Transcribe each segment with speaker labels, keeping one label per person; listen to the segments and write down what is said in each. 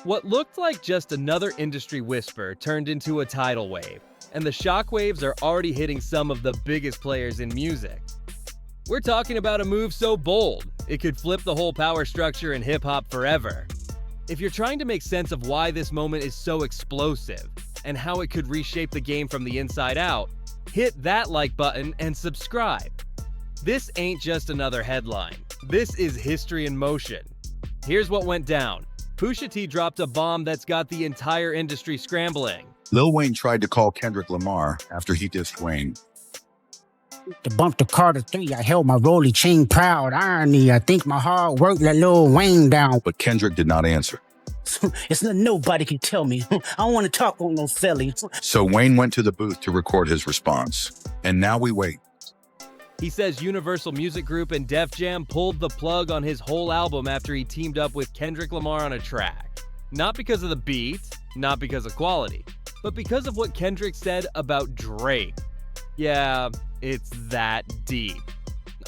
Speaker 1: What looked like just another industry whisper turned into a tidal wave, and the shockwaves are already hitting some of the biggest players in music. We're talking about a move so bold, it could flip the whole power structure in hip-hop forever. If you're trying to make sense of why this moment is so explosive, and how it could reshape the game from the inside out, hit that like button and subscribe. This ain't just another headline. This is history in motion. Here's what went down. Pusha T dropped a bomb that's got the entire industry scrambling.
Speaker 2: Lil Wayne tried to call Kendrick Lamar after he dissed Wayne.
Speaker 3: To bump the Carter 3, I held my rolly chain proud. Irony, I think my hard work let Lil Wayne down.
Speaker 2: But Kendrick did not answer.
Speaker 3: It's nobody can tell me. I don't want to talk on no felly.
Speaker 2: So Wayne went to the booth to record his response. And now we wait.
Speaker 1: He says Universal Music Group and Def Jam pulled the plug on his whole album after he teamed up with Kendrick Lamar on a track. Not because of the beat, not because of quality, but because of what Kendrick said about Drake. Yeah, it's that deep.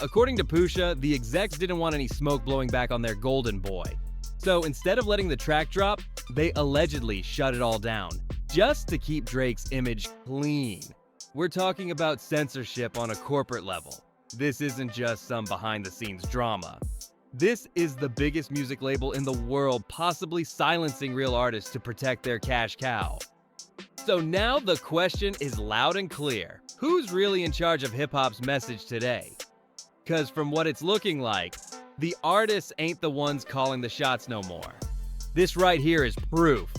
Speaker 1: According to Pusha, the execs didn't want any smoke blowing back on their golden boy. So instead of letting the track drop, they allegedly shut it all down, just to keep Drake's image clean. We're talking about censorship on a corporate level. This isn't just some behind-the-scenes drama. This is the biggest music label in the world possibly silencing real artists to protect their cash cow. So now the question is loud and clear. Who's really in charge of hip-hop's message today? Because from what it's looking like, the artists ain't the ones calling the shots no more. This right here is proof.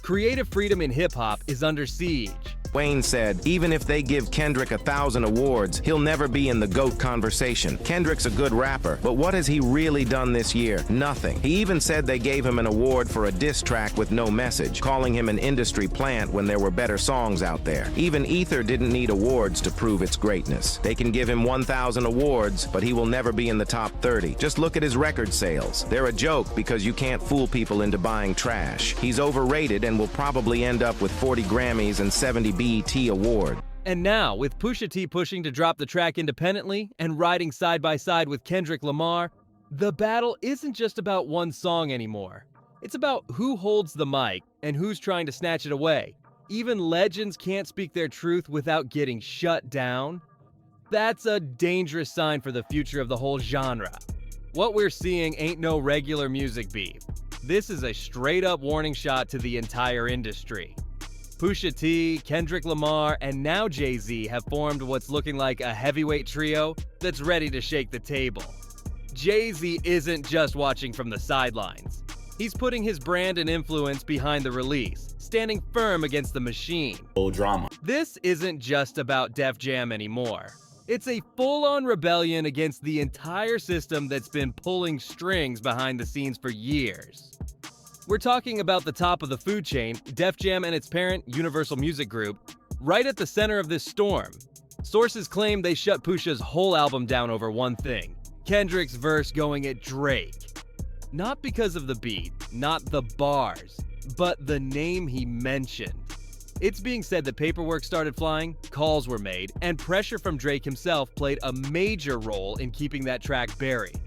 Speaker 1: Creative freedom in hip-hop is under siege.
Speaker 4: Wayne said, even if they give Kendrick 1,000 awards, he'll never be in the GOAT conversation. Kendrick's a good rapper, but what has he really done this year? Nothing. He even said they gave him an award for a diss track with no message, calling him an industry plant when there were better songs out there. Even Ether didn't need awards to prove its greatness. They can give him 1,000 awards, but he will never be in the top 30. Just look at his record sales. They're a joke because you can't fool people into buying trash. He's overrated and will probably end up with 40 Grammys and 70 BET Award.
Speaker 1: And now, with Pusha T pushing to drop the track independently and riding side by side with Kendrick Lamar, the battle isn't just about one song anymore. It's about who holds the mic and who's trying to snatch it away. Even legends can't speak their truth without getting shut down. That's a dangerous sign for the future of the whole genre. What we're seeing ain't no regular music beef. This is a straight-up warning shot to the entire industry. Pusha T, Kendrick Lamar, and now Jay-Z have formed what's looking like a heavyweight trio that's ready to shake the table. Jay-Z isn't just watching from the sidelines. He's putting his brand and influence behind the release, standing firm against the machine.
Speaker 5: Drama.
Speaker 1: This isn't just about Def Jam anymore. It's a full-on rebellion against the entire system that's been pulling strings behind the scenes for years. We're talking about the top of the food chain, Def Jam and its parent, Universal Music Group, right at the center of this storm. Sources claim they shut Pusha's whole album down over one thing: Kendrick's verse going at Drake. Not because of the beat, not the bars, but the name he mentioned. It's being said that paperwork started flying, calls were made, and pressure from Drake himself played a major role in keeping that track buried.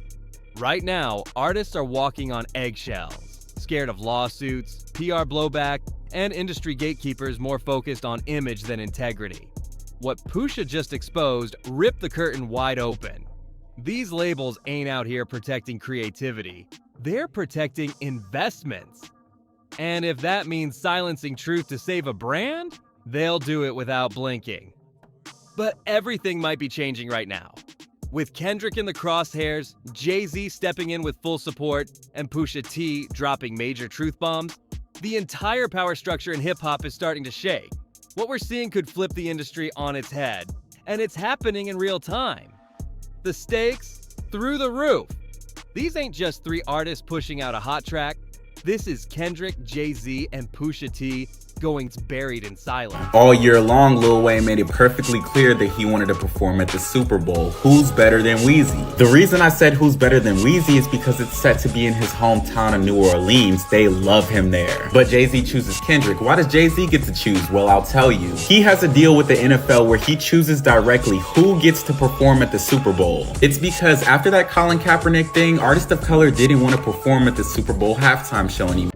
Speaker 1: Right now, artists are walking on eggshells, scared of lawsuits, PR blowback, and industry gatekeepers more focused on image than integrity. What Pusha just exposed ripped the curtain wide open. These labels ain't out here protecting creativity, they're protecting investments. And if that means silencing truth to save a brand, they'll do it without blinking. But everything might be changing right now. With Kendrick in the crosshairs, Jay-Z stepping in with full support, and Pusha T dropping major truth bombs, the entire power structure in hip-hop is starting to shake. What we're seeing could flip the industry on its head, and it's happening in real time. The stakes, through the roof. These ain't just three artists pushing out a hot track. This is Kendrick, Jay-Z, and Pusha T going buried in silence.
Speaker 5: All year long, Lil Wayne made it perfectly clear that he wanted to perform at the Super Bowl. Who's better than Weezy? The reason I said who's better than Weezy is because it's set to be in his hometown of New Orleans. They love him there. But Jay-Z chooses Kendrick. Why does Jay-Z get to choose? Well, I'll tell you. He has a deal with the NFL where he chooses directly who gets to perform at the Super Bowl. It's because after that Colin Kaepernick thing, artists of color didn't want to perform at the Super Bowl halftime show anymore.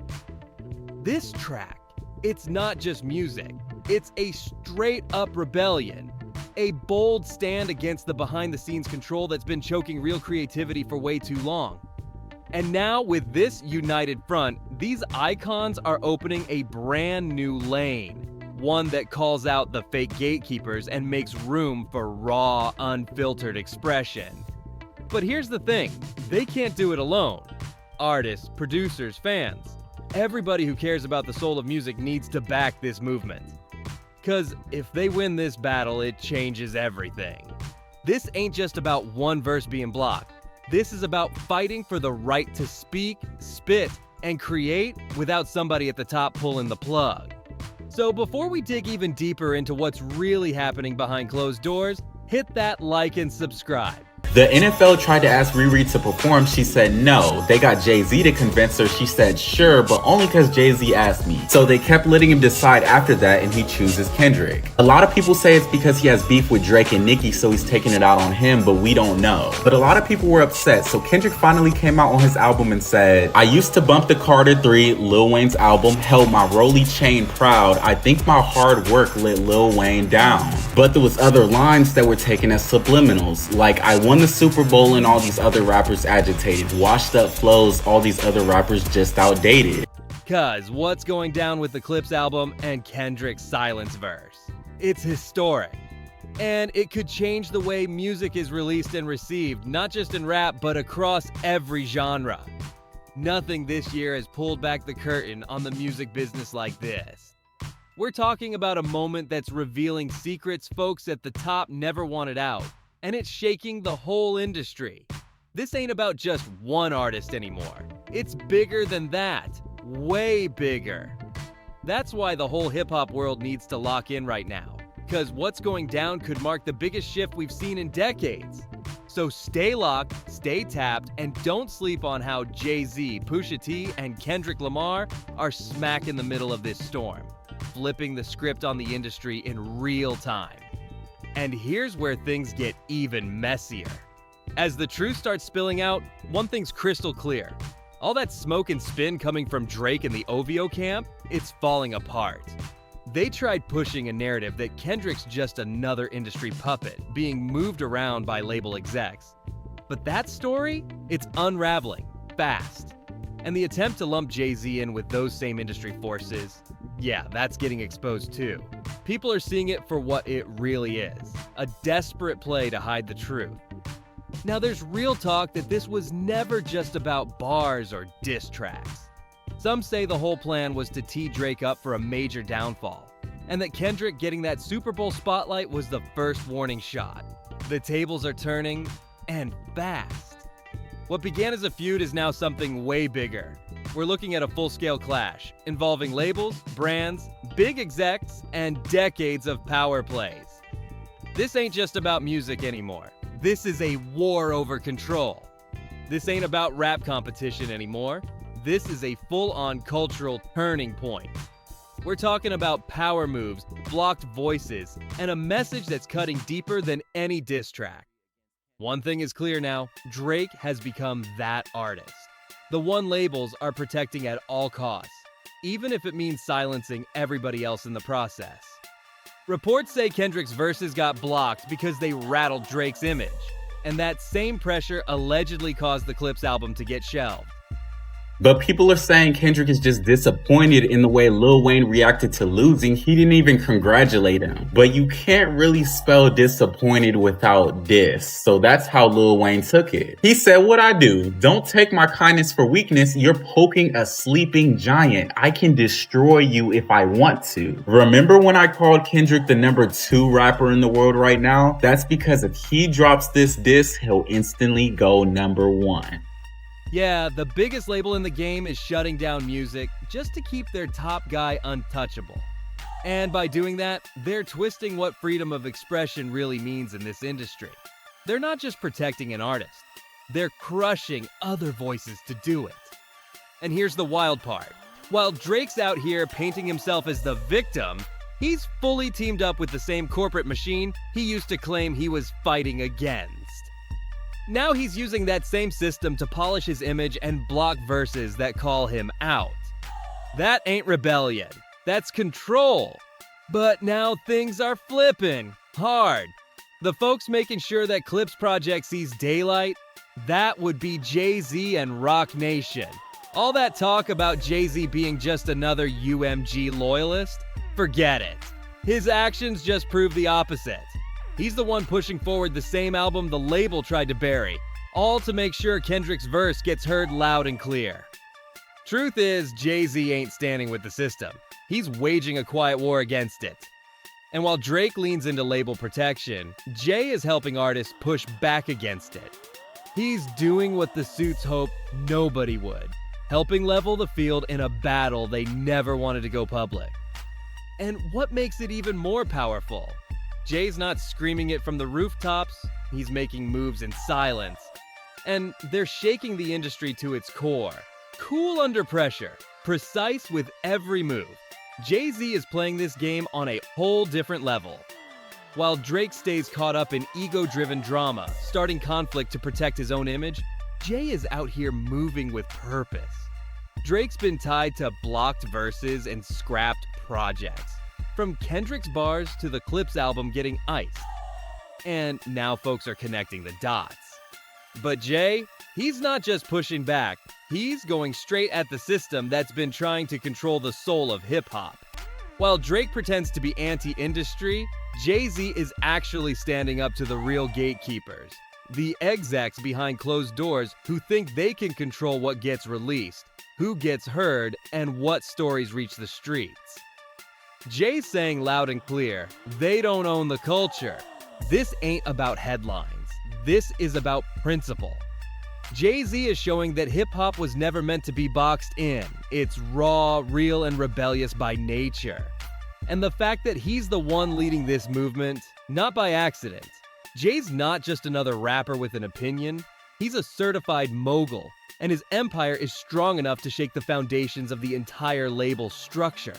Speaker 1: this track, it's not just music. It's a straight-up rebellion. A bold stand against the behind-the-scenes control that's been choking real creativity for way too long. And now, with this united front, these icons are opening a brand new lane. One that calls out the fake gatekeepers and makes room for raw, unfiltered expression. But here's the thing, they can't do it alone. Artists, producers, fans, everybody who cares about the soul of music needs to back this movement. 'Cause if they win this battle, it changes everything. This ain't just about one verse being blocked. This is about fighting for the right to speak, spit, and create without somebody at the top pulling the plug. So before we dig even deeper into what's really happening behind closed doors, hit that like and subscribe.
Speaker 5: The NFL tried to ask Riri to perform. She said no. They got Jay-Z to convince her. She said sure, but only because Jay-Z asked me. So they kept letting him decide after that, and he chooses Kendrick. A lot of people say it's because he has beef with Drake and Nicki, so he's taking it out on him, but we don't know. But a lot of people were upset, so Kendrick finally came out on his album and said, I used to bump the Carter 3, Lil Wayne's album, held my Rolly chain proud. I think my hard work let Lil Wayne down. But there was other lines that were taken as subliminals, like I won the Super Bowl and all these other rappers agitated. Washed up flows, all these other rappers just outdated.
Speaker 1: Cause what's going down with the Clips album and Kendrick's silence verse? It's historic. And it could change the way music is released and received, not just in rap, but across every genre. Nothing this year has pulled back the curtain on the music business like this. We're talking about a moment that's revealing secrets folks at the top never wanted out. And it's shaking the whole industry. This ain't about just one artist anymore. It's bigger than that. Way bigger. That's why the whole hip-hop world needs to lock in right now. Because what's going down could mark the biggest shift we've seen in decades. So stay locked, stay tapped, and don't sleep on how Jay-Z, Pusha T, and Kendrick Lamar are smack in the middle of this storm, flipping the script on the industry in real time. And here's where things get even messier. As the truth starts spilling out, one thing's crystal clear. All that smoke and spin coming from Drake and the OVO camp, it's falling apart. They tried pushing a narrative that Kendrick's just another industry puppet, being moved around by label execs. But that story, it's unraveling, fast. And the attempt to lump Jay-Z in with those same industry forces, yeah, that's getting exposed too. People are seeing it for what it really is, a desperate play to hide the truth. Now there's real talk that this was never just about bars or diss tracks. Some say the whole plan was to tee Drake up for a major downfall, and that Kendrick getting that Super Bowl spotlight was the first warning shot. The tables are turning, and fast. What began as a feud is now something way bigger. We're looking at a full-scale clash, involving labels, brands, big execs, and decades of power plays. This ain't just about music anymore. This is a war over control. This ain't about rap competition anymore. This is a full-on cultural turning point. We're talking about power moves, blocked voices, and a message that's cutting deeper than any diss track. One thing is clear now, Drake has become that artist. The one labels are protecting at all costs, even if it means silencing everybody else in the process. Reports say Kendrick's verses got blocked because they rattled Drake's image, and that same pressure allegedly caused the Clips album to get shelved.
Speaker 5: But people are saying Kendrick is just disappointed in the way Lil Wayne reacted to losing. He didn't even congratulate him. But you can't really spell disappointed without diss. So that's how Lil Wayne took it. He said, what I do? Don't take my kindness for weakness. You're poking a sleeping giant. I can destroy you if I want to. Remember when I called Kendrick the #2 rapper in the world right now? That's because if he drops this diss, he'll instantly go #1.
Speaker 1: Yeah, the biggest label in the game is shutting down music just to keep their top guy untouchable. And by doing that, they're twisting what freedom of expression really means in this industry. They're not just protecting an artist, they're crushing other voices to do it. And here's the wild part. While Drake's out here painting himself as the victim, he's fully teamed up with the same corporate machine he used to claim he was fighting against. Now he's using that same system to polish his image and block verses that call him out. That ain't rebellion. That's control. But now things are flipping hard. The folks making sure that Clips Project sees daylight, that would be Jay-Z and Rock Nation. All that talk about Jay-Z being just another UMG loyalist? Forget it. His actions just prove the opposite. He's the one pushing forward the same album the label tried to bury, all to make sure Kendrick's verse gets heard loud and clear. Truth is, Jay-Z ain't standing with the system. He's waging a quiet war against it. And while Drake leans into label protection, Jay is helping artists push back against it. He's doing what the suits hope nobody would, helping level the field in a battle they never wanted to go public. And what makes it even more powerful? Jay's not screaming it from the rooftops, he's making moves in silence. And they're shaking the industry to its core. Cool under pressure, precise with every move. Jay-Z is playing this game on a whole different level. While Drake stays caught up in ego-driven drama, starting conflict to protect his own image, Jay is out here moving with purpose. Drake's been tied to blocked verses and scrapped projects, from Kendrick's bars to the Clips album getting iced. And now folks are connecting the dots. But Jay, he's not just pushing back, he's going straight at the system that's been trying to control the soul of hip-hop. While Drake pretends to be anti-industry, Jay-Z is actually standing up to the real gatekeepers, the execs behind closed doors who think they can control what gets released, who gets heard, and what stories reach the streets. Jay's saying loud and clear, they don't own the culture. This ain't about headlines. This is about principle. Jay-Z is showing that hip-hop was never meant to be boxed in. It's raw, real, and rebellious by nature. And the fact that he's the one leading this movement, not by accident. Jay's not just another rapper with an opinion. He's a certified mogul, and his empire is strong enough to shake the foundations of the entire label structure.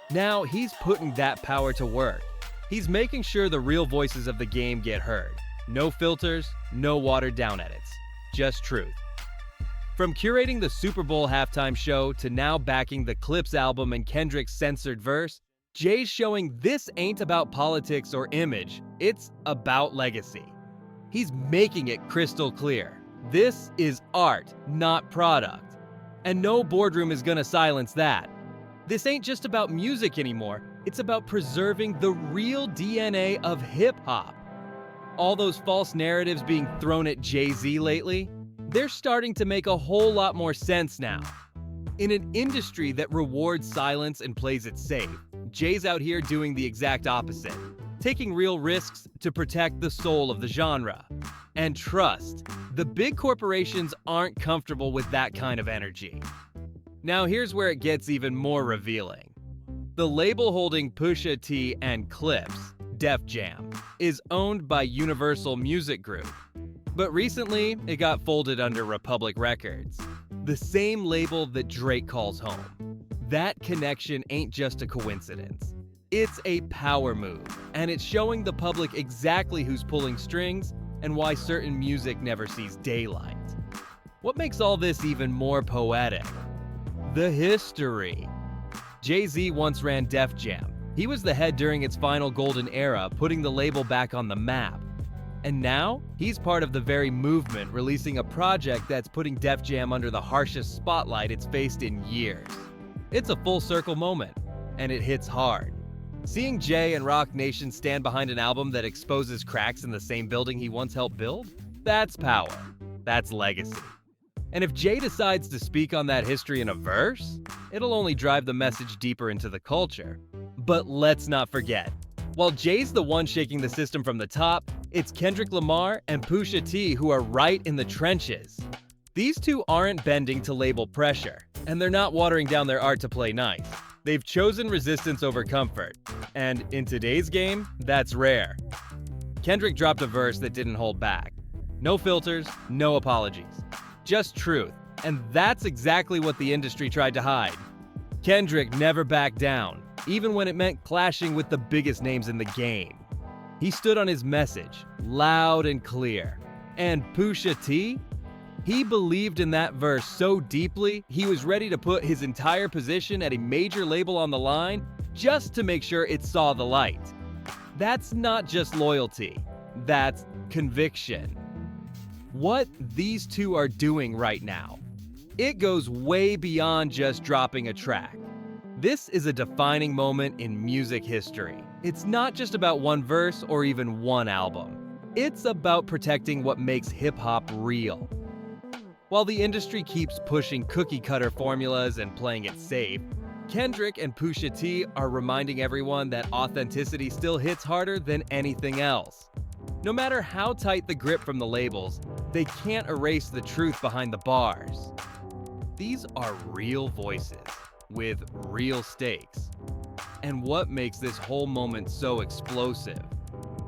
Speaker 1: Now, he's putting that power to work. He's making sure the real voices of the game get heard. No filters, no watered down edits. Just truth. From curating the Super Bowl halftime show to now backing the Clips album and Kendrick's censored verse, Jay's showing this ain't about politics or image, it's about legacy. He's making it crystal clear. This is art, not product. And no boardroom is gonna silence that. This ain't just about music anymore, it's about preserving the real DNA of hip-hop. All those false narratives being thrown at Jay-Z lately, they're starting to make a whole lot more sense now. In an industry that rewards silence and plays it safe, Jay's out here doing the exact opposite, taking real risks to protect the soul of the genre. And trust, the big corporations aren't comfortable with that kind of energy. Now here's where it gets even more revealing. The label holding Pusha T and Clips, Def Jam, is owned by Universal Music Group. But recently, it got folded under Republic Records, the same label that Drake calls home. That connection ain't just a coincidence. It's a power move, and it's showing the public exactly who's pulling strings and why certain music never sees daylight. What makes all this even more poetic? The history. Jay-Z once ran Def Jam. He was the head during its final golden era, putting the label back on the map. And now, he's part of the very movement, releasing a project that's putting Def Jam under the harshest spotlight it's faced in years. It's a full circle moment, and it hits hard. Seeing Jay and Rock Nation stand behind an album that exposes cracks in the same building he once helped build, that's power. That's legacy. And if Jay decides to speak on that history in a verse, it'll only drive the message deeper into the culture. But let's not forget, while Jay's the one shaking the system from the top, it's Kendrick Lamar and Pusha T who are right in the trenches. These two aren't bending to label pressure, and they're not watering down their art to play nice. They've chosen resistance over comfort, and in today's game, that's rare. Kendrick dropped a verse that didn't hold back. No filters, no apologies. Just truth, and that's exactly what the industry tried to hide. Kendrick never backed down, even when it meant clashing with the biggest names in the game. He stood on his message, loud and clear. And Pusha T? He believed in that verse so deeply, he was ready to put his entire position at a major label on the line just to make sure it saw the light. That's not just loyalty, that's conviction. What these two are doing right now, it goes way beyond just dropping a track. This is a defining moment in music history. It's not just about one verse or even one album. It's about protecting what makes hip-hop real. While the industry keeps pushing cookie-cutter formulas and playing it safe, Kendrick and Pusha T are reminding everyone that authenticity still hits harder than anything else. No matter how tight the grip from the labels, they can't erase the truth behind the bars. These are real voices with real stakes. And what makes this whole moment so explosive?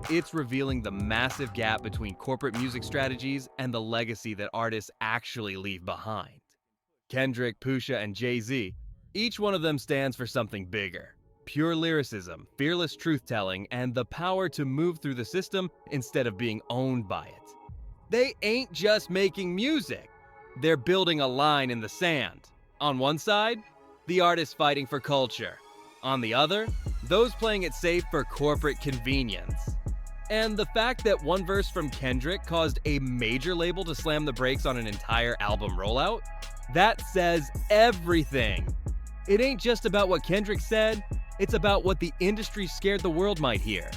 Speaker 1: It's revealing the massive gap between corporate music strategies and the legacy that artists actually leave behind. Kendrick, Pusha, and Jay-Z, each one of them stands for something bigger. Pure lyricism, fearless truth-telling, and the power to move through the system instead of being owned by it. They ain't just making music. They're building a line in the sand. On one side, the artists fighting for culture. On the other, those playing it safe for corporate convenience. And the fact that one verse from Kendrick caused a major label to slam the brakes on an entire album rollout, that says everything. It ain't just about what Kendrick said, it's about what the industry scared the world might hear.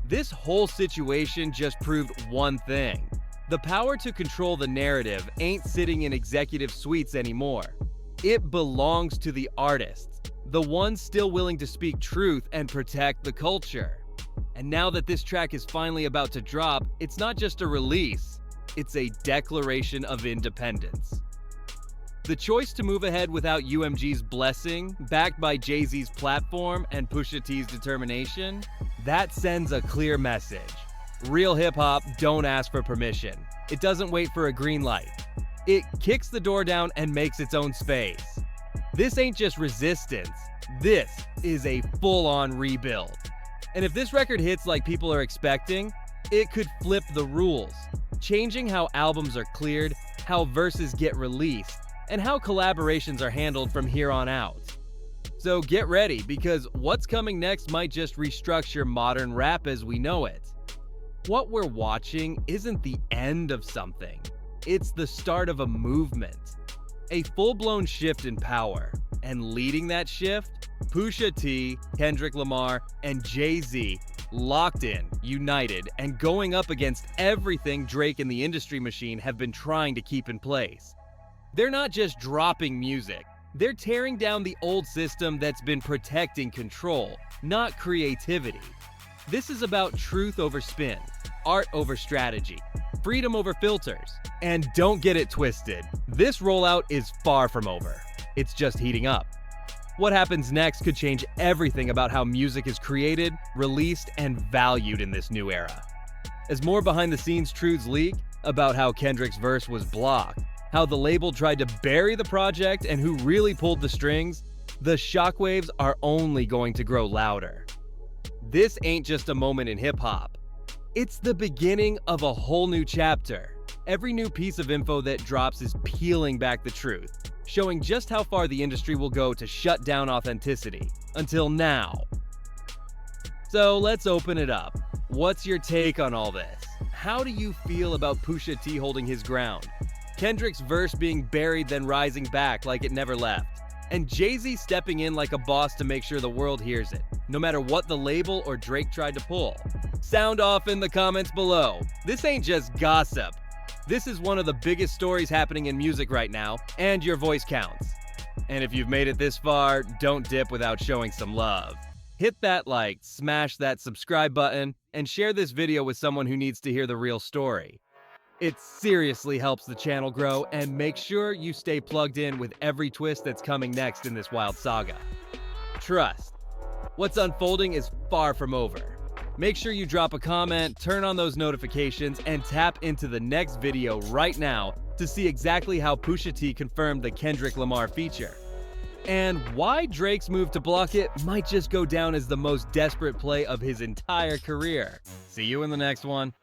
Speaker 1: This whole situation just proved one thing. The power to control the narrative ain't sitting in executive suites anymore. It belongs to the artists, the ones still willing to speak truth and protect the culture. And now that this track is finally about to drop, it's not just a release, it's a declaration of independence. The choice to move ahead without UMG's blessing, backed by Jay-Z's platform and Pusha T's determination, that sends a clear message. Real hip-hop don't ask for permission. It doesn't wait for a green light. It kicks the door down and makes its own space. This ain't just resistance, this is a full-on rebuild. And if this record hits like people are expecting, it could flip the rules, changing how albums are cleared, how verses get released, and how collaborations are handled from here on out. So get ready, because what's coming next might just restructure modern rap as we know it. What we're watching isn't the end of something, it's the start of a movement. A full-blown shift in power, and leading that shift, Pusha T, Kendrick Lamar, and Jay-Z, locked in, united, and going up against everything Drake and the industry machine have been trying to keep in place. They're not just dropping music, they're tearing down the old system that's been protecting control, not creativity. This is about truth over spin, art over strategy, freedom over filters. And don't get it twisted, this rollout is far from over. It's just heating up. What happens next could change everything about how music is created, released, and valued in this new era. As more behind-the-scenes truths leak about how Kendrick's verse was blocked, how the label tried to bury the project, and who really pulled the strings, the shockwaves are only going to grow louder. This ain't just a moment in hip-hop. It's the beginning of a whole new chapter. Every new piece of info that drops is peeling back the truth, showing just how far the industry will go to shut down authenticity, until now. So let's open it up. What's your take on all this? How do you feel about Pusha T holding his ground? Kendrick's verse being buried then rising back like it never left? And Jay-Z stepping in like a boss to make sure the world hears it, no matter what the label or Drake tried to pull? Sound off in the comments below. This ain't just gossip. This is one of the biggest stories happening in music right now, and your voice counts. And if you've made it this far, don't dip without showing some love. Hit that like, smash that subscribe button, and share this video with someone who needs to hear the real story. It seriously helps the channel grow, and make sure you stay plugged in with every twist that's coming next in this wild saga. Trust, what's unfolding is far from over. Make sure you drop a comment, turn on those notifications, and tap into the next video right now to see exactly how Pusha T confirmed the Kendrick Lamar feature. And why Drake's move to block it might just go down as the most desperate play of his entire career. See you in the next one.